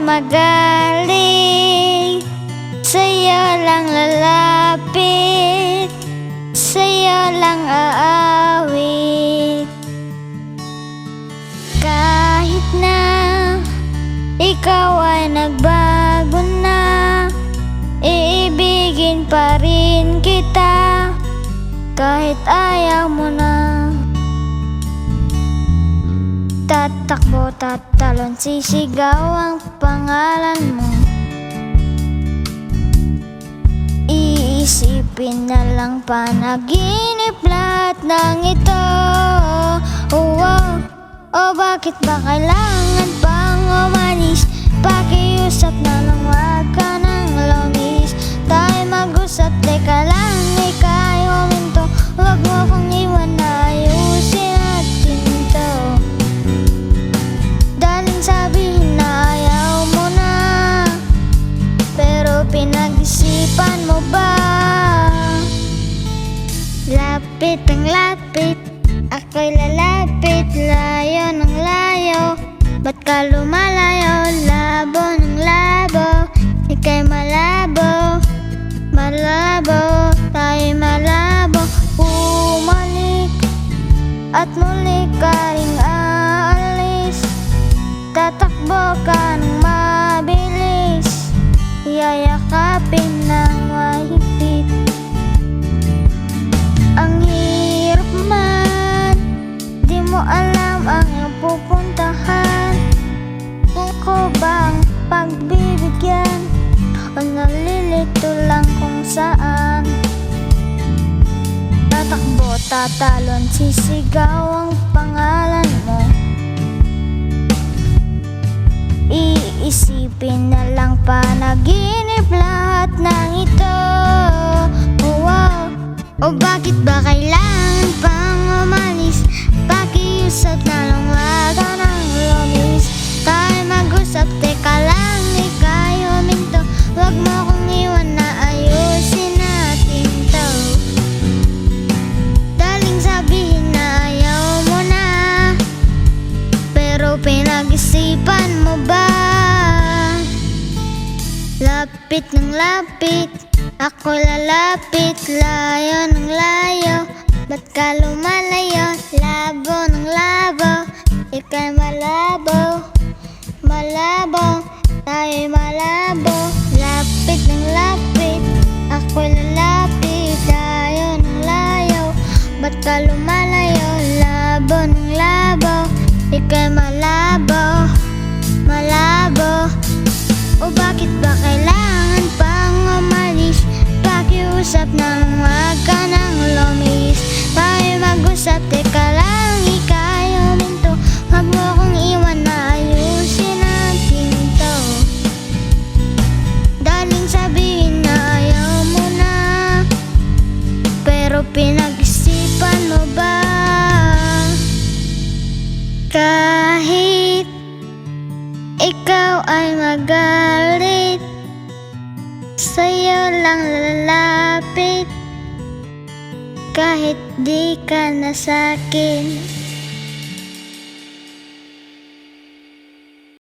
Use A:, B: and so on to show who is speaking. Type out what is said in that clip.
A: magaling, sa'yo lang lalapit, sa'yo lang aawit. Kahit na ikaw ay nagbago na, iibigin pa rin kita kahit ayaw mo na. Tatakbo, tatalon, sisigaw ang pangalan mo. Iisipin na lang panaginip lahat ng ito. Oh, oh, oh, bakit ba kailangan pang umalis? Pakiusap na lang, wag ka nang lumis. Tayo mag-usap, teka lang, ika'y huminto. Wag mo kong iwan na ayusin natin to. Daling sabihin na ayaw mo na, pero pinag-isipan mo ba? Lapit ang lapit, ako'y lalapit, layo ng layo. Ba't ka lumalayo? Labo ng labo, ika'y malabo, malabo, tayo'y malabo. Bumalik at muli ka ring aalis, tatakbo ka ng mabilis, yayakapin ng mahigpit. Ang hirap man, di mo alam ang iyong pupuntahan. Kung ko bang pagbibigyan o nalilito lang kung saan. Tatakbo, tatalon, sisigaw ang pangalan mo. Iisipin na lang panaginip lahat ng ito. Oh, wow. O bakit ba kailangan pang umalis? Pakiusap na lang, wag ka nang lumis. Tayo mag-usap, teka lang, ika'y huminto. Wag mo kong iwan na ayusin natin to. Daling sabihin na ayaw mo na, pero pinag-isipan mo ba? Lapit ng lapit, ako'y lalapit, layo ng layo. Ba't ka lumalayo? Labo ng labo, ika'y malabo, malabo, tayo'y malabo. Lapit ng lapit, ako'y lalapit, layo ng layo. Ba't ka lumalayo? Labo ng labo, ika'y malabo, malabo. O bakit ba kailangan pang umalis? Pakiusap na lang, wag ka nang lumis. Tayo mag-usap, teka lang, ika'y huminto. Wag mo kong iwan na ayusin natin to. Daling sabihin na ayaw mo na, pero pinag-isipan mo ba? Kahit ikaw ay magalit, sa'yo lang lalapit, kahit di ka na sa'kin.